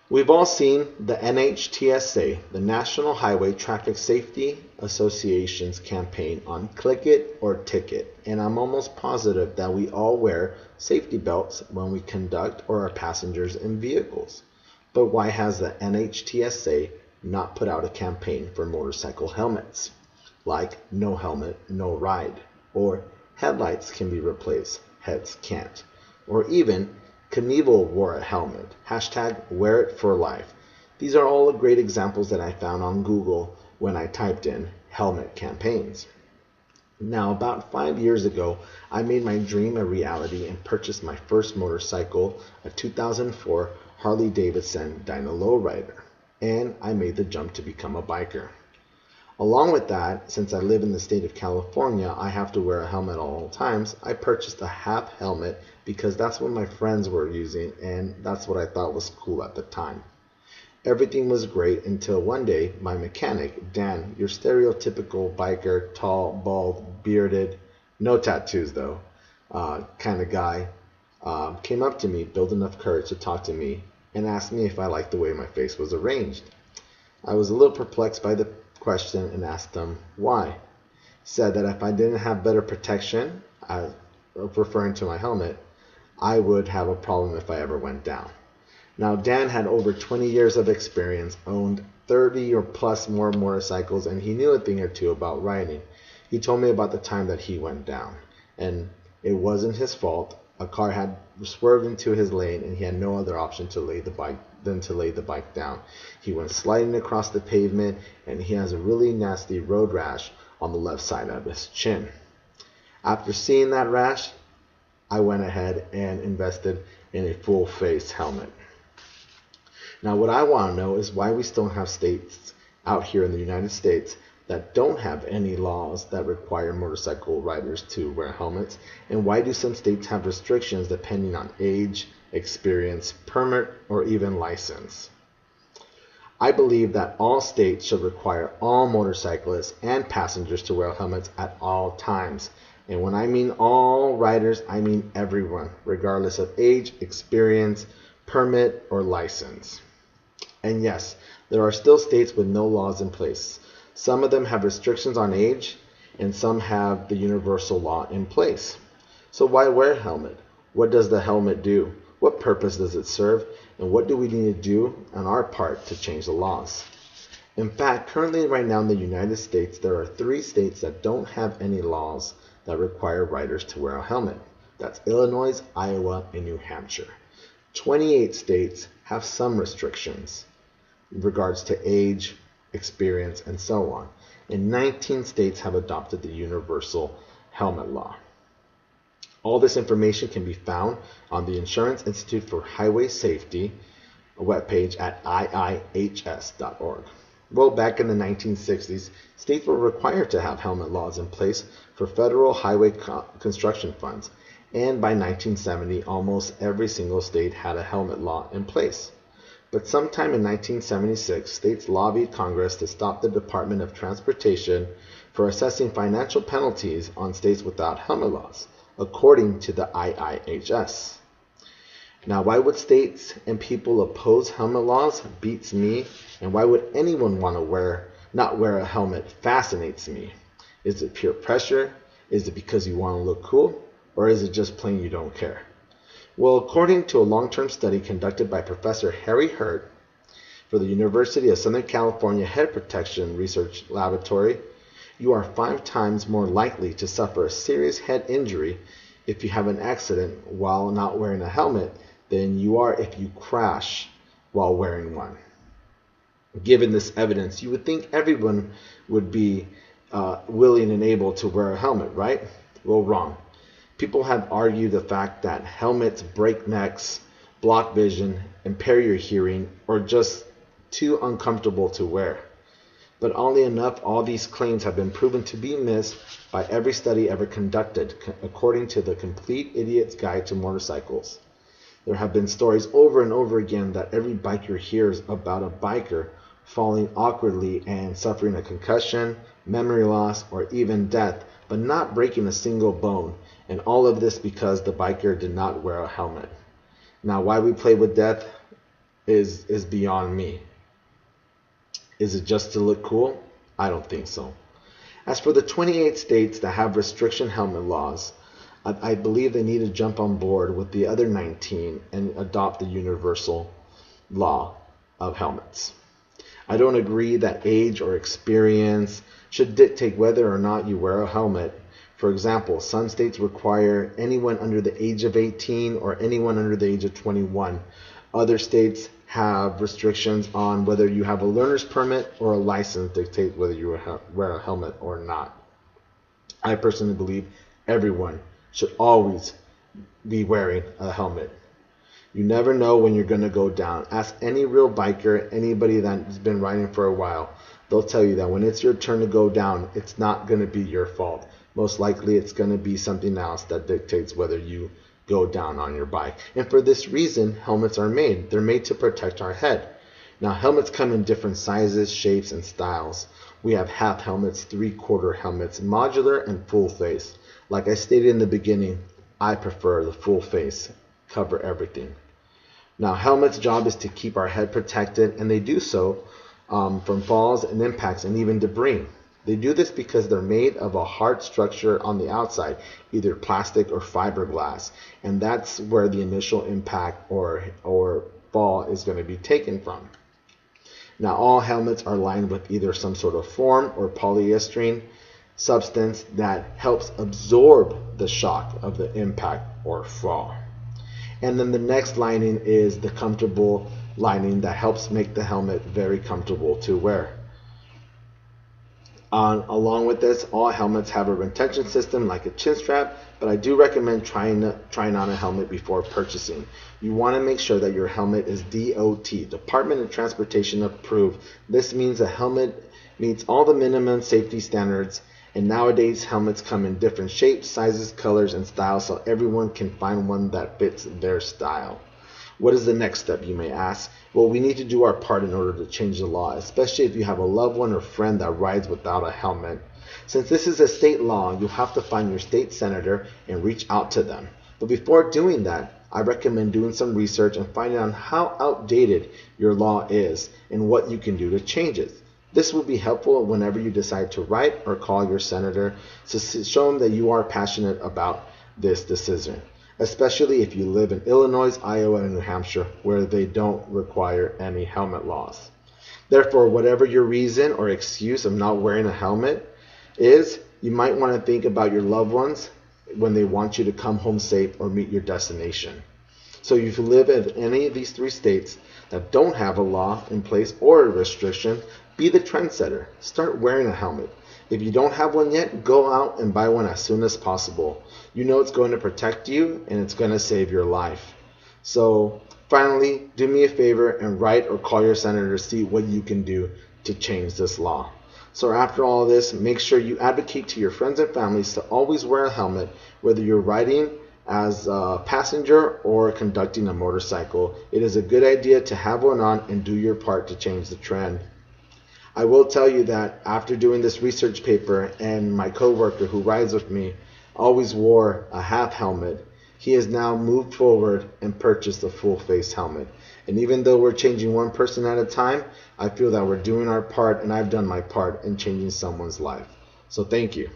We've all seen the NHTSA, the National Highway Traffic Safety Association's campaign on Click It or Ticket, and I'm almost positive that we all wear safety belts when we conduct or are passengers in vehicles. But why has the NHTSA not put out a campaign for motorcycle helmets? Like no helmet, no ride, or headlights can be replaced, heads can't, or even Knievel wore a helmet. Hashtag wear it for life. These are all great examples that I found on Google when I typed in helmet campaigns. Now, about 5 years ago, I made my dream a reality and purchased my first motorcycle, a 2004 Harley-Davidson Dyna Lowrider, and I made the jump to become a biker. Along with that, since I live in the state of California, I have to wear a helmet at all times. I purchased a half helmet because that's what my friends were using and that's what I thought was cool at the time. Everything was great until one day my mechanic, Dan, your stereotypical biker, tall, bald, bearded, no tattoos though, kind of guy, came up to me, built enough courage to talk to me, and asked me if I liked the way my face was arranged. I was a little perplexed by the question and asked him why. He said that if I didn't have better protection, referring to my helmet, I would have a problem if I ever went down. Now, Dan had over 20 years of experience, owned 30 or plus more motorcycles, and he knew a thing or two about riding. He told me about the time that he went down, and it wasn't his fault. A car had swerved into his lane, and he had no other option to lay the bike down. He went sliding across the pavement, and he has a really nasty road rash on the left side of his chin. After seeing that rash, I went ahead and invested in a full face helmet. Now, what I want to know is why we still have states out here in the United States that don't have any laws that require motorcycle riders to wear helmets, and why do some states have restrictions depending on age, experience, permit, or even license? I believe that all states should require all motorcyclists and passengers to wear helmets at all times. And when I mean all riders, I mean everyone, regardless of age, experience, permit, or license. And yes, there are still states with no laws in place. Some of them have restrictions on age, and some have the universal law in place. So why wear a helmet? What does the helmet do? What purpose does it serve? And what do we need to do on our part to change the laws? In fact, currently right now in the United States, there are 3 states that don't have any laws that require riders to wear a helmet. That's Illinois, Iowa, and New Hampshire. 28 states have some restrictions in regards to age, experience, and so on. And 19 states have adopted the universal helmet law. All this information can be found on the Insurance Institute for Highway Safety webpage at iihs.org. Well, back in the 1960s, states were required to have helmet laws in place for federal highway construction funds, and by 1970, almost every single state had a helmet law in place. But sometime in 1976, states lobbied Congress to stop the Department of Transportation for assessing financial penalties on states without helmet laws, according to the IIHS. Now, why would states and people oppose helmet laws beats me, and why would anyone want to not wear a helmet fascinates me. Is it peer pressure? Is it because you want to look cool? Or is it just plain you don't care? Well, according to a long-term study conducted by Professor Harry Hurt for the University of Southern California Head Protection Research Laboratory, you are 5 times more likely to suffer a serious head injury if you have an accident while not wearing a helmet than you are if you crash while wearing one. Given this evidence, you would think everyone would be willing and able to wear a helmet, right? Well, wrong. People have argued the fact that helmets break necks, block vision, impair your hearing, or just too uncomfortable to wear. But oddly enough, all these claims have been proven to be missed by every study ever conducted, according to the Complete Idiot's Guide to Motorcycles. There have been stories over and over again that every biker hears about a biker falling awkwardly and suffering a concussion, memory loss, or even death, but not breaking a single bone. And all of this because the biker did not wear a helmet. Now, why we play with death? is beyond me. Is it just to look cool? I don't think so. As for the 28 states that have restriction helmet laws, I believe they need to jump on board with the other 19 and adopt the universal law of helmets. I don't agree that age or experience should dictate whether or not you wear a helmet. For example, some states require anyone under the age of 18 or anyone under the age of 21. Other states have restrictions on whether you have a learner's permit or a license dictate whether you wear a helmet or not. I personally believe everyone should always be wearing a helmet. You never know when you're going to go down. Ask any real biker, anybody that's been riding for a while. They'll tell you that when it's your turn to go down, it's not going to be your fault. Most likely it's going to be something else that dictates whether you go down on your bike. And for this reason, helmets are made. They're made to protect our head. Now, helmets come in different sizes, shapes, and styles. We have half helmets, three-quarter helmets, modular, and full face. Like I stated in the beginning, I prefer the full face, cover everything. Now, helmets' job is to keep our head protected, and they do so from falls and impacts and even debris. They do this because they're made of a hard structure on the outside, either plastic or fiberglass, and that's where the initial impact or fall is going to be taken from. Now, all helmets are lined with either some sort of foam or polyester substance that helps absorb the shock of the impact or fall. And then the next lining is the comfortable lining that helps make the helmet very comfortable to wear. Along with this, all helmets have a retention system like a chin strap, but I do recommend trying on a helmet before purchasing. You want to make sure that your helmet is DOT, Department of Transportation approved. This means a helmet meets all the minimum safety standards, and nowadays helmets come in different shapes, sizes, colors, and styles, so everyone can find one that fits their style. What is the next step, you may ask? Well, we need to do our part in order to change the law, especially if you have a loved one or friend that rides without a helmet. Since this is a state law, you'll have to find your state senator and reach out to them. But before doing that, I recommend doing some research and finding out how outdated your law is and what you can do to change it. This will be helpful whenever you decide to write or call your senator to show them that you are passionate about this decision, especially if you live in Illinois, Iowa, and New Hampshire, where they don't require any helmet laws. Therefore, whatever your reason or excuse of not wearing a helmet is, you might want to think about your loved ones when they want you to come home safe or meet your destination. So if you live in any of these three states that don't have a law in place or a restriction, be the trendsetter. Start wearing a helmet. If you don't have one yet, go out and buy one as soon as possible. You know it's going to protect you and it's going to save your life. So finally, do me a favor and write or call your senator to see what you can do to change this law. So after all this, make sure you advocate to your friends and families to always wear a helmet, whether you're riding as a passenger or conducting a motorcycle. It is a good idea to have one on and do your part to change the trend. I will tell you that after doing this research paper, and my coworker who rides with me always wore a half helmet, he has now moved forward and purchased a full face helmet. And even though we're changing one person at a time, I feel that we're doing our part, and I've done my part in changing someone's life. So thank you.